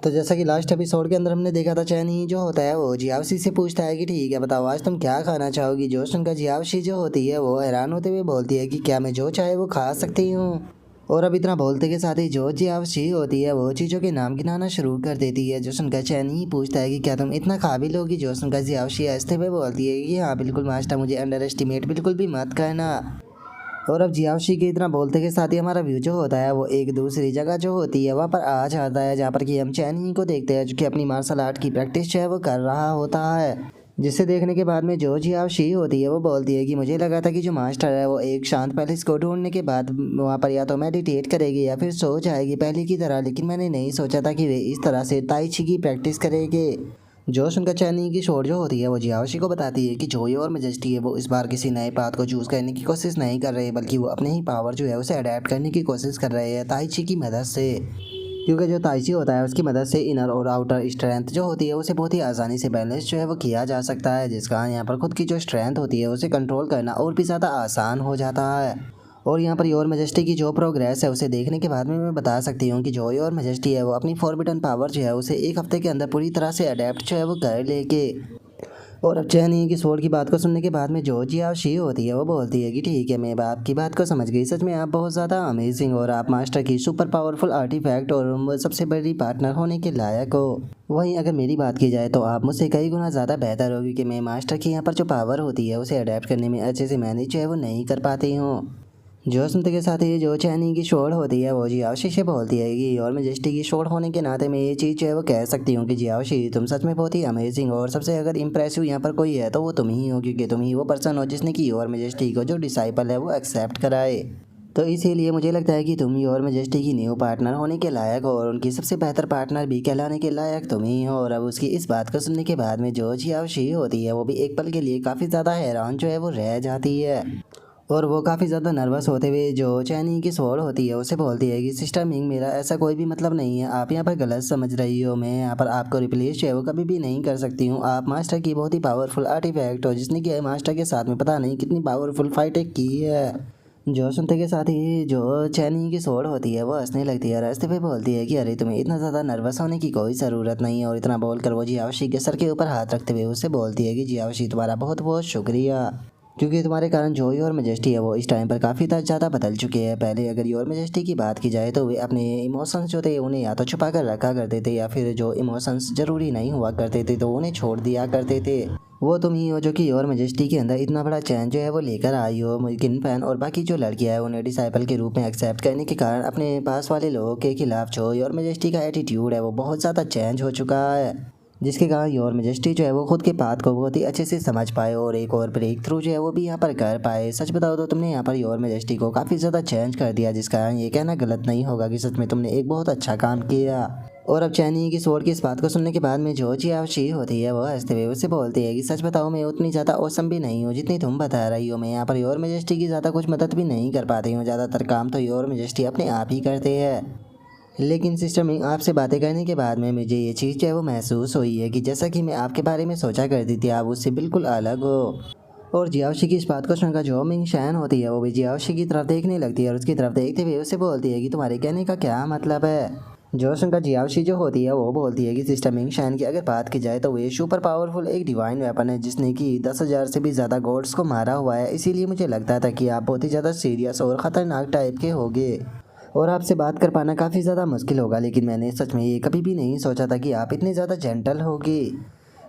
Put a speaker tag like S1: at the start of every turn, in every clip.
S1: तो जैसा कि लास्ट एपिसोड के अंदर हमने देखा था, चैन ही जो होता है वो जियावशी से पूछता है कि ठीक है बताओ आज तुम क्या खाना चाहोगी। जो सुनकर जियावशी जो होती है वो हैरान होते हुए बोलती है कि क्या मैं जो चाहे वो खा सकती हूँ। और अब इतना बोलते के साथ ही जो जियावशी होती है वो चीज़ों के नाम गिनाना शुरू कर देती है। जो सुनकर चैन ही पूछता है कि क्या तुम इतना खा भी लोगी। जो सुनकर जियावशी हंसते हुए बोलती है कि हाँ बिल्कुल मास्टर, मुझे अंडर एस्टिमेट बिल्कुल भी मत करना। और अब जियावशी के इतना बोलते के साथ ही हमारा व्यू जो होता है वो एक दूसरी जगह जो होती है वहाँ पर आ जाता है, जहाँ पर कि हम चैन ही को देखते हैं जो कि अपनी मार्शल आर्ट की प्रैक्टिस जो है वो कर रहा होता है। जिसे देखने के बाद में जो जियावशी होती है वो बोलती है कि मुझे लगा था कि जो मास्टर है वो एक शांत पैलेस को ढूंढने के बाद वहाँ पर या तो मेडिटेट करेगी या फिर सो जाएगी पहले की तरह, लेकिन मैंने नहीं सोचा था कि वे इस तरह से ताई ची की प्रैक्टिस करेंगे। जो सुनकर चैनी की शोर जो होती है वो जियावशी को बताती है कि जोई और मेजेस्टी है वो इस बार किसी नए पाथ को चूज़ करने की कोशिश नहीं कर रहे, बल्कि वो अपने ही पावर जो है उसे अडेप्ट करने की कोशिश कर रहे हैं ताइची की मदद से। क्योंकि जो ताइची होता है उसकी मदद से इनर और आउटर स्ट्रेंथ जो होती है उसे बहुत ही आसानी से बैलेंस जो है वो किया जा सकता है, जिसका यहाँ पर खुद की जो स्ट्रेंथ होती है उसे कंट्रोल करना और भी ज़्यादा आसान हो जाता है। और यहाँ पर योर मेजेस्टी की जो प्रोग्रेस है उसे देखने के बाद में मैं बता सकती हूँ कि जो योर मेजेस्टी है वो अपनी फॉरबिडन पावर जो है उसे एक हफ्ते के अंदर पूरी तरह से अडेप्ट जो है वो कर लेके। और अब चैन ही की स्वॉर्ड की बात को सुनने के बाद में जो जियावशी होती है वो बोलती है कि ठीक है मैं आपकी बात को समझ गई, सच में आप बहुत ज़्यादा अमेजिंग और आप मास्टर की सुपर पावरफुल आर्टिफैक्ट और सबसे बड़ी पार्टनर होने के लायक हो। वहीं अगर मेरी बात की जाए तो आप मुझसे कई गुना ज़्यादा बेहतर होगी कि मैं मास्टर की यहाँ पर जो पावर होती है उसे अडेप्ट करने में अच्छे से मैनेज जो है वो नहीं कर पाती हूँ। जो सुनते के साथ ही जो चैनी की शोर होती है वो जियावशी से बोलती है कि और मेजेस्टी की शोर होने के नाते मैं ये चीज़ जो है वो कह सकती हूँ कि जियावशी तुम सच में बहुत ही अमेजिंग और सबसे अगर इम्प्रेसिव यहाँ पर कोई है तो वो तुम ही हो, क्योंकि तुम ही वो पर्सन हो जिसने की और मेजेस्टी को जो डिसाइपल है वो एक्सेप्ट कराए। तो इसीलिए मुझे लगता है कि तुम ही और मेजेस्टी की न्यू पार्टनर होने के लायक हो और उनकी सबसे बेहतर पार्टनर भी कहलाने के लायक तुम ही हो। और अब उसकी इस बात को सुनने के बाद में जो जियावशी होती है वो भी एक पल के लिए काफ़ी ज़्यादा हैरान जो है वो रह जाती है। और वो काफ़ी ज़्यादा नर्वस होते हुए जो चैनी की स्वॉर्ड होती है उसे बोलती है कि सिस्टर मिंग मेरा ऐसा कोई भी मतलब नहीं है, आप यहाँ पर गलत समझ रही हो। मैं यहाँ पर आपको रिप्लेस जो है वो कभी भी नहीं कर सकती हूँ। आप मास्टर की बहुत ही पावरफुल आर्टिफैक्ट हो जिसने कि मास्टर के साथ में पता नहीं कितनी पावरफुल फाइटें की है। जो सुनते के साथ ही जो चैनी की स्वॉर्ड होती है वो हंसने लगती है और हंसते हुए बोलती है कि अरे तुम्हें इतना ज़्यादा नर्वस होने की कोई ज़रूरत नहीं है। और इतना बोलकर वो जियावशी के सर के ऊपर हाथ रखते हुए उससे बोलती है कि जियावशी तुम्हारा बहुत बहुत शुक्रिया, क्योंकि तुम्हारे कारण जोई और मेजेस्टी है वो इस टाइम पर काफ़ी ज़्यादा बदल चुके हैं। पहले अगर योर मेजेस्टी की बात की जाए तो वे अपने इमोशंस जो थे उन्हें या तो छुपा कर रखा करते थे या फिर जो इमोशंस ज़रूरी नहीं हुआ करते थे तो उन्हें छोड़ दिया करते थे। वो तुम ही हो जो कि योर मेजेस्टी के अंदर इतना बड़ा चेंज जो है वो लेकर आई हो। मुमकिन फैन और बाकी जो लड़कियां हैं उन्हें डिसाइपल के रूप में एक्सेप्ट करने के कारण अपने पास वाले लोगों के खिलाफ जो योर मेजेस्टी का एटीट्यूड है वो बहुत ज़्यादा चेंज हो चुका है, जिसके कारण योर मेजेस्टी जो है वो खुद के पाथ को बहुत ही अच्छे से समझ पाए और एक और ब्रेक थ्रू जो है वो भी यहाँ पर कर पाए। सच बताओ तो तुमने यहाँ पर योर मेजेस्टी को काफ़ी ज़्यादा चेंज कर दिया, जिस कारण ये कहना गलत नहीं होगा कि सच में तुमने एक बहुत अच्छा काम किया। और अब चैनी की स्वॉर्ड की इस बात को सुनने के बाद में जो जियावशी होती है वो हंसते हुए उससे बोलती है कि सच बताओ मैं उतनी ज़्यादा औसम भी नहीं हूँ जितनी तुम बता रही हो। मैं यहाँ पर योर मेजेस्टी की ज़्यादा कुछ मदद भी नहीं कर पाती हूँ, ज़्यादातर काम तो योर मेजेस्टी अपने आप ही करते हैं। लेकिन सिस्टर मिंग आपसे बातें करने के बाद में मुझे ये चीज़ जो है वो महसूस हुई है कि जैसा कि मैं आपके बारे में सोचा करती थी आप उससे बिल्कुल अलग हो। और जियावशी की इस बात को सुनकर जो मिंग शैन होती है वो भी जियावशी की तरफ देखने लगती है और उसकी तरफ देखते हुए उससे बोलती है कि तुम्हारे कहने का क्या मतलब है। जो सुनकर जियावशी जो होती है वो बोलती है कि सिस्टर मिंग शैन की अगर बात की जाए तो वे सुपर पावरफुल एक डिवाइन वेपन है जिसने कि 10,000 से भी ज़्यादा गॉड्स को मारा हुआ है, इसीलिए मुझे लगता था कि आप बहुत ही ज़्यादा सीरियस और ख़तरनाक टाइप के होगे और आपसे बात कर पाना काफ़ी ज़्यादा मुश्किल होगा, लेकिन मैंने सच में ये कभी भी नहीं सोचा था कि आप इतने ज़्यादा जेंटल होगी।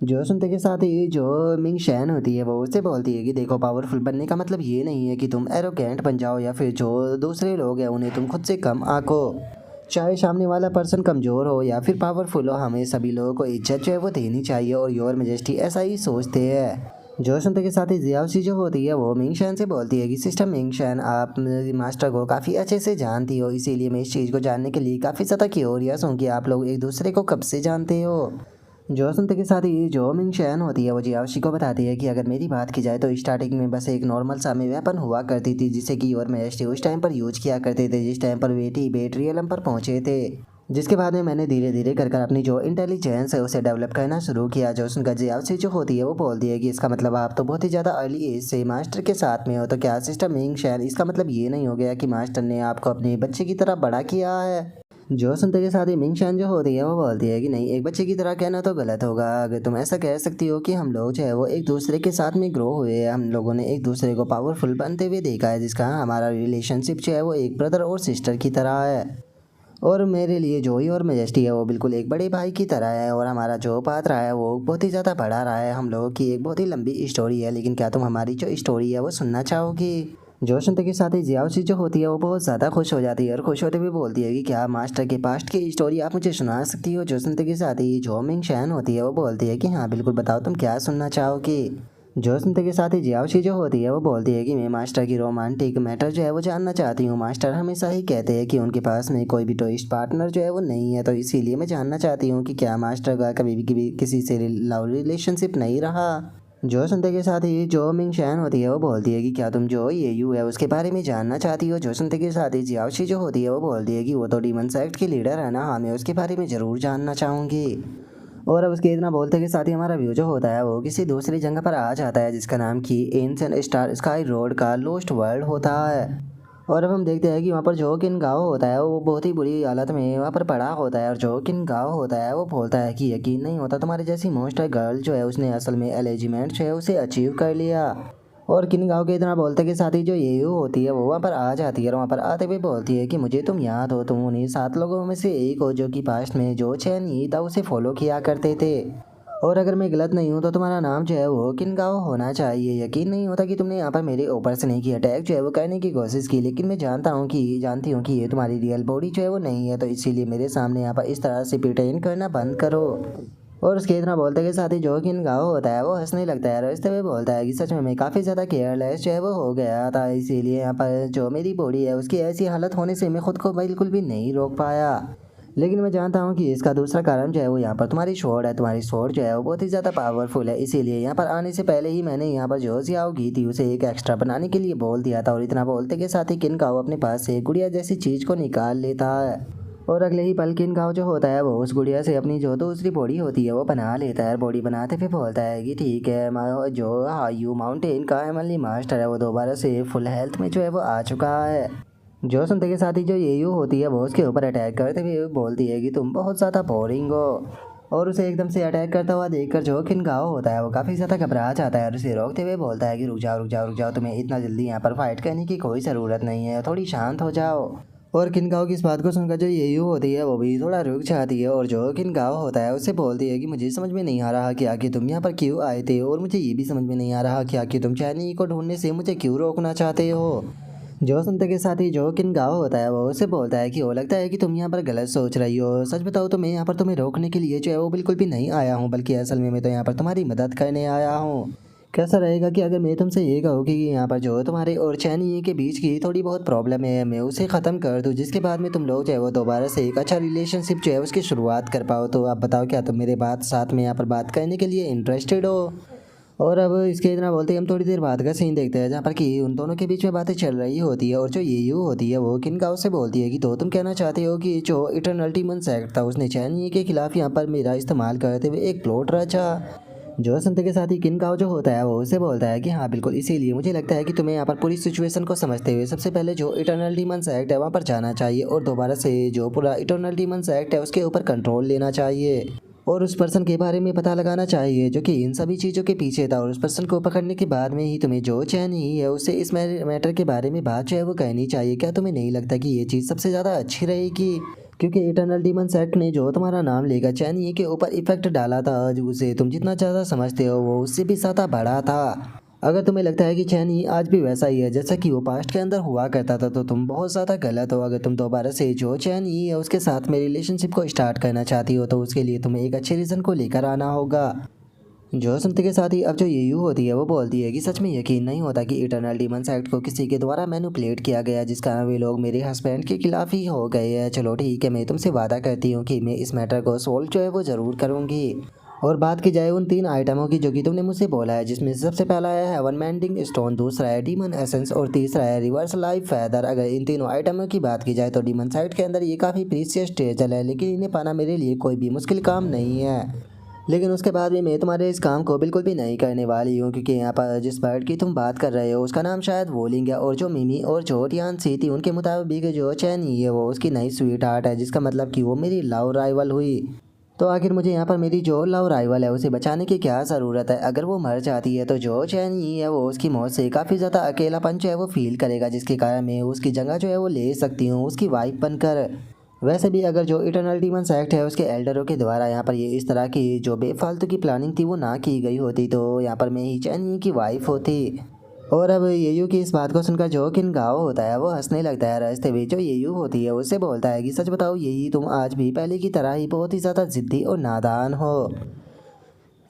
S1: जो सुनते के साथ ही जो मिंग शैन होती है वो उससे बोलती है कि देखो पावरफुल बनने का मतलब ये नहीं है कि तुम एरोगेंट बन जाओ या फिर जो दूसरे लोग हैं उन्हें तुम खुद से कम आंको। चाहे सामने वाला पर्सन कमज़ोर हो या फिर पावरफुल हो, हमें सभी लोगों को इज्जत जो है वो देनी चाहिए और योर मेजेस्टी ऐसा ही सोचते हैं। जो सुनते के साथ ही जियावशी जो होती है वो मिंगशन से बोलती है कि सिस्टर मिंगशन आप मास्टर को काफ़ी अच्छे से जानती हो, इसीलिए मैं इस चीज़ को जानने के लिए काफ़ी ज़्यादा क्यूरियस हूँ कि आप लोग एक दूसरे को कब से जानते हो। जो सुनते के साथ ही जो मिंगशन होती है वो जियावशी को बताती है कि अगर मेरी बात की जाए तो स्टार्टिंग में बस एक नॉर्मल सा में वेपन हुआ करती थी जिसे कि और मेजेस्टी उस टाइम पर यूज किया करते थे जिस टाइम पर वे टिबेट रियलम पर पहुँचे थे। जिसके बाद में मैंने धीरे धीरे कर अपनी जो इंटेलिजेंस है उसे डेवलप करना शुरू किया। जो सुनकर जियावशी जो होती है वो बोलती है कि इसका मतलब आप तो बहुत ही ज़्यादा अर्ली एज से मास्टर के साथ में हो, तो क्या सिस्टर मिंग शैन इसका मतलब ये नहीं हो गया कि मास्टर ने आपको अपने बच्चे की तरह बड़ा किया है। जो सुनते के साथ ही मिंगशान जो होती है वो बोलती है कि नहीं, एक बच्चे की तरह कहना तो गलत होगा। अगर तुम ऐसा कह सकती हो कि हम लोग जो है वो एक दूसरे के साथ में ग्रो हुए हैं, हम लोगों ने एक दूसरे को पावरफुल बनते हुए देखा है, जिसका हमारा रिलेशनशिप जो है वो एक ब्रदर और सिस्टर की तरह है। और मेरे लिए जोई और मेजेस्टी है वो बिल्कुल एक बड़े भाई की तरह है। और हमारा जो पात्र रहा है वो बहुत ही ज़्यादा बड़ा रहा है। हम लोगों की एक बहुत ही लंबी स्टोरी है, लेकिन क्या तुम हमारी जो स्टोरी है वो सुनना चाहोगी? जो सुनते के साथ ही जियाओशी जो होती है वो बहुत ज़्यादा खुश हो जाती है और खुश होते हुए बोलती है कि क्या मास्टर के पास्ट की स्टोरी आप मुझे सुना सकती हो? जो सुनते के साथ ही जो मिंग शैन होती है वो बोलती है कि हाँ बिल्कुल, बताओ तुम क्या सुनना चाहोगी? जो सुनते के साथ ही जियाओशी जो होती है वो बोलती है कि मैं मास्टर की रोमांटिक मैटर जो है वो जानना चाहती हूँ। मास्टर हमेशा ही कहते हैं कि उनके पास में कोई भी ट्विस्ट पार्टनर जो है वो नहीं है, तो इसीलिए मैं जानना चाहती हूँ कि क्या मास्टर का कभी किसी से लव रिलेशनशिप नहीं रहा? जो सुनते के साथ ही जो मिंग शैन होती है वो बोलती है कि क्या तुम जो ये यू है उसके बारे में जानना चाहती हो? जो सुनते के साथ ही जियाओशी जो होती है वो बोलती है कि वो तो डीमन सेक्ट की लीडर है ना, हाँ मैं उसके बारे में ज़रूर जानना चाहूँगी। और अब उसके इतना बोलते के साथ ही हमारा व्यू जो होता है वो किसी दूसरी जगह पर आ जाता है, जिसका नाम कि एंशिएंट स्टार स्काई रोड का लोस्ट वर्ल्ड होता है। और अब हम देखते हैं कि वहाँ पर जो किन गाँव होता है वो बहुत ही बुरी हालत में वहाँ पर पड़ा होता है। और जो किन गाँव होता है वो बोलता है कि यकीन नहीं होता, तुम्हारे जैसी मॉन्स्टर गर्ल जो है उसने असल में एलिजिमेंट जो है उसे अचीव कर लिया। और किन गाँव के इतना बोलते के साथ ही जो येयू होती है वो वहाँ पर आ जाती है और वहाँ पर आते हुए बोलती है कि मुझे तुम याद हो, तुम उन्हीं 7 लोगों में से एक हो जो कि पास्ट में जो चैन ही था उसे फॉलो किया करते थे। और अगर मैं गलत नहीं हूँ तो तुम्हारा नाम जो है वो किन गाँव होना चाहिए। यकीन नहीं होता कि तुमने यहाँ पर मेरे ऊपर से नहीं की अटैक जो है वो करने की कोशिश की, लेकिन मैं जानती हूँ कि ये तुम्हारी रियल बॉडी जो है वो नहीं है, तो इसीलिए मेरे सामने यहाँ पर इस तरह से प्रिटेंड करना बंद करो। और उसके इतना बोलते के साथ ही जो कि गाँव होता है वो हंसने लगता है और हंसते हुए बोलता है कि सच में मैं काफ़ी ज़्यादा केयरलेस जो है वो हो गया था, इसीलिए यहाँ पर जो मेरी बॉडी है उसकी ऐसी हालत होने से मैं खुद को बिल्कुल भी नहीं रोक पाया। लेकिन मैं जानता हूँ कि इसका दूसरा कारण जो है वो यहाँ पर तुम्हारी स्वॉर्ड है। तुम्हारी स्वॉर्ड जो है वो बहुत ही ज़्यादा पावरफुल है, इसीलिए यहाँ पर आने से पहले ही मैंने यहाँ पर जो जियाओ की थी उसे एक एक्स्ट्रा बनाने के लिए बोल दिया था। और इतना बोलते के साथ ही किन गाँव अपने पास से गुड़िया जैसी चीज़ को निकाल लेता है। और अगले ही पल किन गाँव जो होता है वो उस गुड़िया से अपनी जो दूसरी बॉडी होती है वो बना लेता है। बॉडी बनाते हुए बोलता है कि ठीक है, जो हायू माउंटेन का एमएलए मास्टर है वो दोबारा से फुल हेल्थ में जो है वो आ चुका है। जो सुनते के साथ ही जो येयू होती है वो उसके ऊपर अटैक करते हुए बोलती है कि तुम बहुत ज़्यादा बोरिंग हो। और उसे एकदम से अटैक करता हुआ देखकर जो किन गाँव होता है वो काफ़ी ज़्यादा घबरा जाता है और उसे रोकते हुए बोलता है कि रुक जाओ रुक जाओ रुक जाओ, तुम्हें इतना जल्दी यहाँ पर फाइट करने की कोई ज़रूरत नहीं है, थोड़ी शांत हो जाओ। और किन गाँव की इस बात को सुनकर जो येयू होती है वो भी थोड़ा रुक जाती है और जो किन गाँव होता है उससे बोलती है कि मुझे समझ में नहीं आ रहा कि आखिर तुम यहाँ पर क्यों आए थे, और मुझे ये भी समझ में नहीं आ रहा कि आखिर तुम चैनी को ढूंढने से मुझे क्यों रोकना चाहते हो। जो सुनते के साथ ही जो किन गाँव होता है वो उससे बोलता है कि वो लगता है कि तुम यहाँ पर गलत सोच रही हो। सच बताओ तो मैं यहाँ पर तुम्हें रोकने के लिए जो है वो बिल्कुल भी नहीं आया हूँ, बल्कि असल में मैं तो यहाँ पर तुम्हारी मदद करने आया हूँ। कैसा रहेगा कि अगर मैं तुमसे ये कहूँ कि यहाँ पर जो तुम्हारे और चैनी के बीच की थोड़ी बहुत प्रॉब्लम है मैं उसे ख़त्म कर दूँ, जिसके बाद में तुम लोग जो है वो दोबारा से एक अच्छा रिलेशनशिप जो है उसकी शुरुआत कर पाओ। तो आप बताओ क्या तुम मेरे बात साथ में यहाँ पर बात करने के लिए इंटरेस्टेड हो? और अब इसके इतना बोलते ही हम थोड़ी देर बाद का सीन देखते हैं जहाँ पर कि उन दोनों के बीच में बातें चल रही होती है। और जो येयू होती है वो किन गाँव से बोलती है कि तो तुम कहना चाहते हो कि जो इटरनल डीमन सेक्ट था उसने चैनी के खिलाफ यहाँ पर मेरा इस्तेमाल करते हुए एक प्लॉट रचा। जो सुनते के साथ ही किन गाँव जो होता है वो उसे बोलता है कि हाँ बिल्कुल, इसीलिए मुझे लगता है कि तुम्हें यहाँ पर पूरी सिचुएशन को समझते हुए सबसे पहले जो इटरनल डीमन एक्ट है वहाँ पर जाना चाहिए और दोबारा से जो पूरा इटरनल डीमन एक्ट है उसके ऊपर कंट्रोल लेना चाहिए और उस पर्सन के बारे में पता लगाना चाहिए जो कि इन सभी चीज़ों के पीछे था। और उस पर्सन को पकड़ने के बाद में ही तुम्हें जो चैन ही है उससे इस मैटर के बारे में बात जो है वो कहनी चाहिए। क्या तुम्हें नहीं लगता कि ये चीज़ सबसे ज़्यादा अच्छी रहेगी? क्योंकि इटरनल डीमन सेक्ट ने जो तुम्हारा नाम लेकर चैनी के ऊपर इफेक्ट डाला था, जो उसे तुम जितना ज़्यादा समझते हो वो उससे भी ज़्यादा बड़ा था। अगर तुम्हें लगता है कि चैनी आज भी वैसा ही है जैसा कि वो पास्ट के अंदर हुआ करता था तो तुम बहुत ज़्यादा गलत हो। अगर तुम दोबारा से जो चैनी है उसके साथ में रिलेशनशिप को स्टार्ट करना चाहती हो तो उसके लिए तुम्हें एक अच्छे रीज़न को लेकर आना होगा। जो सुनते के साथ ही अब जो येयू होती है वो बोलती है कि सच में यकीन नहीं होता कि इटरनल डीमन एक्ट को किसी के द्वारा मैनिपुलेट किया गया, जिस कारण वे लोग मेरे हस्बैंड के खिलाफ ही हो गए हैं। चलो ठीक है, मैं तुमसे वादा करती हूँ कि मैं इस मैटर को सोल्व जो है वो ज़रूर करूँगी। और बात की जाए उन 3 आइटमों की जो कि तुमने मुझसे बोला है, जिसमें से सबसे पहला है हेवन मेंडिंग स्टोन, दूसरा है डीमन एसेंस और तीसरा है रिवर्स लाइफ फैदर। अगर इन तीनों आइटमों की बात की जाए तो डीमन साइट के अंदर ये काफ़ी प्रीशियस ट्रेजर है, लेकिन इन्हें पाना मेरे लिए कोई भी मुश्किल काम नहीं है। लेकिन उसके बाद भी मैं तुम्हारे इस काम को बिल्कुल भी नहीं करने वाली हूँ, क्योंकि यहाँ पर जिस बर्ड की तुम बात कर रहे हो उसका नाम शायद वोलिंग है, और जो मिमी और जो टियानसी थी उनके मुताबिक जो चैनी है वो उसकी नई स्वीट हार्ट है, जिसका मतलब कि वो मेरी लव राइवल हुई। तो आखिर मुझे यहाँ पर मेरी जो लव राइवल है उसे बचाने की क्या ज़रूरत है। अगर वो मर जाती है तो जो चैनी है वो उसकी मौत से काफ़ी ज़्यादा अकेलापन जो है वो फील करेगा, जिसके कारण मैं उसकी जगह जो है वो ले सकती हूँ उसकी वाइफ बनकर। वैसे भी अगर जो इटर्नल डीमंस एक्ट है उसके एल्डरों के द्वारा यहाँ पर ये इस तरह की जो बेफालतू की प्लानिंग थी वो ना की गई होती, तो यहाँ पर मैं ही चैनी की वाइफ होती। और अब येयू की इस बात को सुनकर जो किनगाओ होता है वो हंसने लगता है। रास्ते में जो येयू होती है उससे बोलता है कि सच बताओ येयू, तुम आज भी पहले की तरह ही बहुत ही ज़्यादा जिद्दी और नादान हो।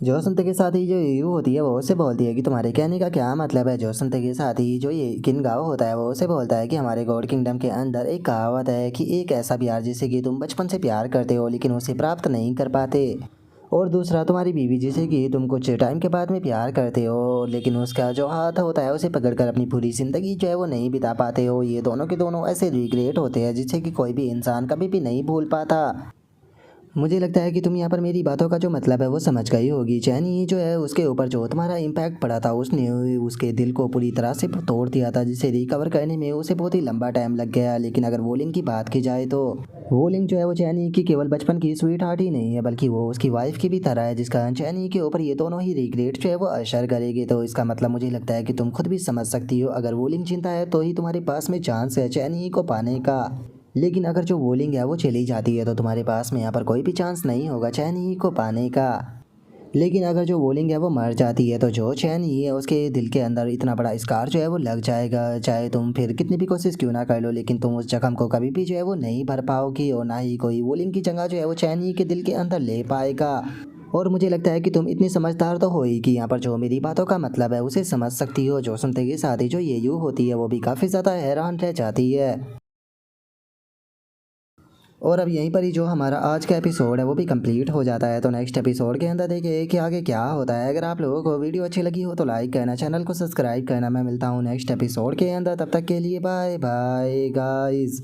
S1: जो सुनते के साथ ही जो येयू होती है वो उससे बोलती है कि तुम्हारे कहने का क्या मतलब है। जो सुनते के साथ ही जो ये किनगाओ होता है वो उससे बोलता है कि हमारे गॉड किंगडम के अंदर एक कहावत है कि एक ऐसा प्यार जिसे कि तुम बचपन से प्यार करते हो लेकिन उसे प्राप्त नहीं कर पाते, और दूसरा तुम्हारी बीवी जिसे कि तुम कुछ टाइम के बाद में प्यार करते हो लेकिन उसका जो हाथ होता है उसे पकड़कर अपनी पूरी ज़िंदगी जो है वो नहीं बिता पाते हो। ये दोनों के दोनों ऐसे रिग्रेट होते हैं जिसे कि कोई भी इंसान कभी भी नहीं भूल पाता। मुझे लगता है कि तुम यहाँ पर मेरी बातों का जो मतलब है वो समझ गई होगी। चैनी जो है उसके ऊपर जो तुम्हारा इम्पैक्ट पड़ा था उसने उसके दिल को पूरी तरह से तोड़ दिया था, जिसे रिकवर करने में उसे बहुत ही लंबा टाइम लग गया। लेकिन अगर वोलिंग की बात की जाए तो वोलिंग जो है वो चैनी की केवल बचपन की स्वीट हार्ट ही नहीं है बल्कि वो उसकी वाइफ की भी तरह है, जिसका चैनी के ऊपर ये दोनों ही रिग्रेट जो है वो असर करेगी। तो इसका मतलब मुझे लगता है कि तुम खुद भी समझ सकती हो, अगर वोलिंग चिंता है तो ही तुम्हारे पास में चांस है चैनी को पाने का। लेकिन अगर जो वोलिंग है वो चली जाती है तो तुम्हारे पास में यहाँ पर कोई भी चांस नहीं होगा चैनी को पाने का। लेकिन अगर जो वोलिंग है वो मर जाती है तो जो चैनी है उसके दिल के अंदर इतना बड़ा स्कार जो है वो लग जाएगा, चाहे तुम फिर कितनी भी कोशिश क्यों ना कर लो, लेकिन तुम उस जख्म को कभी भी जो है वो नहीं भर पाओगी, और ना ही कोई वोलिंग की जगह जो है वो चैनी के दिल के अंदर ले पाएगा। और मुझे लगता है कि तुम इतनी समझदार तो हो ही कि यहाँ पर जो मेरी बातों का मतलब है उसे समझ सकती हो। जो सुनते के साथ ही जो ये यू होती है वो भी काफ़ी ज़्यादा हैरान रह जाती है। और अब यहीं पर ही जो हमारा आज का एपिसोड है वो भी कंप्लीट हो जाता है। तो नेक्स्ट एपिसोड के अंदर देखिए कि आगे क्या होता है। अगर आप लोगों को वीडियो अच्छी लगी हो तो लाइक करना, चैनल को सब्सक्राइब करना। मैं मिलता हूँ नेक्स्ट एपिसोड के अंदर, तब तक के लिए बाय बाय गाइस।